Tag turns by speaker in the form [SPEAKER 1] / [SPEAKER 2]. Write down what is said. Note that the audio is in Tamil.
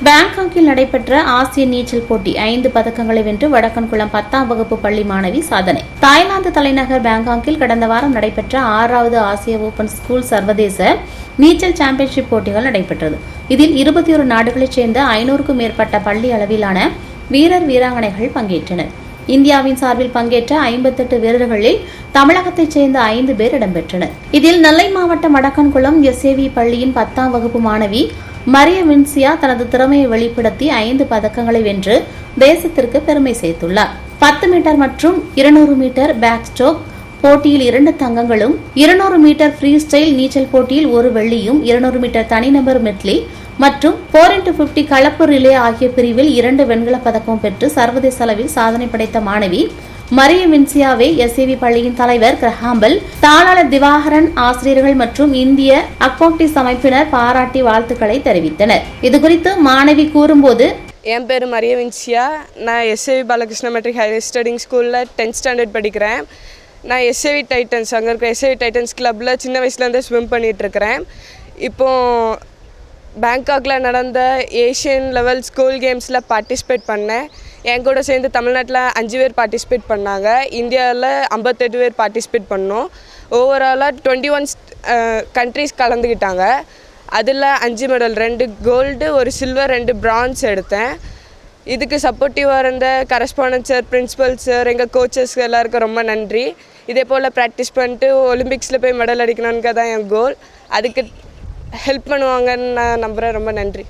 [SPEAKER 1] பாங்காக்கில் நடைபெற்ற ஆசிய நீச்சல் போட்டி 5 பதக்கங்களை வென்று வடக்கன்குளம் 10ஆம் வகுப்பு பள்ளி மாணவி சாதனை. தாய்லாந்து தலைநகர் பாங்காக்கில் கடந்த வாரம் நடைபெற்ற 6வது ஆசிய ஓபன் ஸ்கூல் சர்வதேச நீச்சல் சாம்பியன்ஷிப் போட்டிகள் நடைபெற்றது. இதில் 21 நாடுகளைச் சேர்ந்த 500க்கும் மேற்பட்ட பள்ளி அளவிலான வீரர் வீராங்கனைகள் பங்கேற்றனர். இந்தியாவின் சார்பில் பங்கேற்ற 58 வீரர்களில் தமிழகத்தைச் சேர்ந்த 5 பேர் இடம்பெற்றனர். இதில் நெல்லை மாவட்டம் வடக்கன்குளம் SAV பள்ளியின் 10ஆம் வகுப்பு மாணவி மரிய வின்சியா தனது திறமையை வெளிப்படுத்தி 5 பதக்கங்களை வென்று தேசத்திற்கு பெருமை சேர்த்துள்ளார். 10 மீட்டர் மற்றும் 200 மீட்டர் பேக் ஸ்ட்ரோக் போட்டியில் 2 தங்கங்களும், 200 மீட்டர் ஃப்ரீ ஸ்டைல் நீச்சல் போட்டியில் 1 வெள்ளியும், 200 மீட்டர் தனிநபர் மெட்லி மற்றும் 4x50 கலப்பு ரிலே ஆகிய பிரிவில் 2 வெண்கலப் பதக்கம் பெற்று சர்வதேச அளவில் சாதனை படைத்த மாணவி மரிய வின்சியாவை SAV பள்ளியின் தலைவர் கிரஹாம்பல், தாளாளர் திவாகரன், ஆசிரியர்கள் மற்றும் இந்திய அக்வாட்டிக்ஸ் அமைப்பினர் பாராட்டி வாழ்த்துக்களை தெரிவித்தனர். இதுகுறித்து மாணவி கூறும்போது,
[SPEAKER 2] என் பேர் மரிய வின்சியா. நான் SAV Balakrishna matric higher studying ஸ்கூலில் 10th ஸ்டாண்டர்ட் படிக்கிறேன். நான் SAV டைட்டன்ஸ் அங்கே இருக்கிற SAV டைட்டன்ஸ் கிளப்பில் சின்ன வயசுலேருந்தே ஸ்விம் பண்ணிகிட்ருக்கிறேன். இப்போது பேங்காக்கில் நடந்த ஏஷியன் லெவல் ஸ்கூல் கேம்ஸில் பார்ட்டிசிபேட் பண்ணேன். என் கூட சேர்ந்து தமிழ்நாட்டில் 5 பேர் பார்ட்டிசிபேட் பண்ணாங்க. இந்தியாவில் 58 பேர் பார்ட்டிசிபேட் பண்ணோம். ஓவராலாக 21 கண்ட்ரிஸ் கலந்துக்கிட்டாங்க. அதில் 5 மெடல், 2 கோல்டு, 1 சில்வர், 2 பிரான்ஸ் எடுத்தேன். இதுக்கு சப்போர்ட்டிவாக இருந்த கரஸ்பாண்டன்ட் சார், பிரின்ஸிபல் சார், எங்கள் கோச்சஸ் எல்லாருக்கும் ரொம்ப நன்றி. இதே போல் ப்ராக்டிஸ் பண்ணிட்டு ஒலிம்பிக்ஸில் போய் மெடல் அடிக்கணுன்னு தான் என் கோல். அதுக்கு ஹெல்ப் பண்ணுவாங்கன்னு நான் நம்புகிறேன். ரொம்ப நன்றி.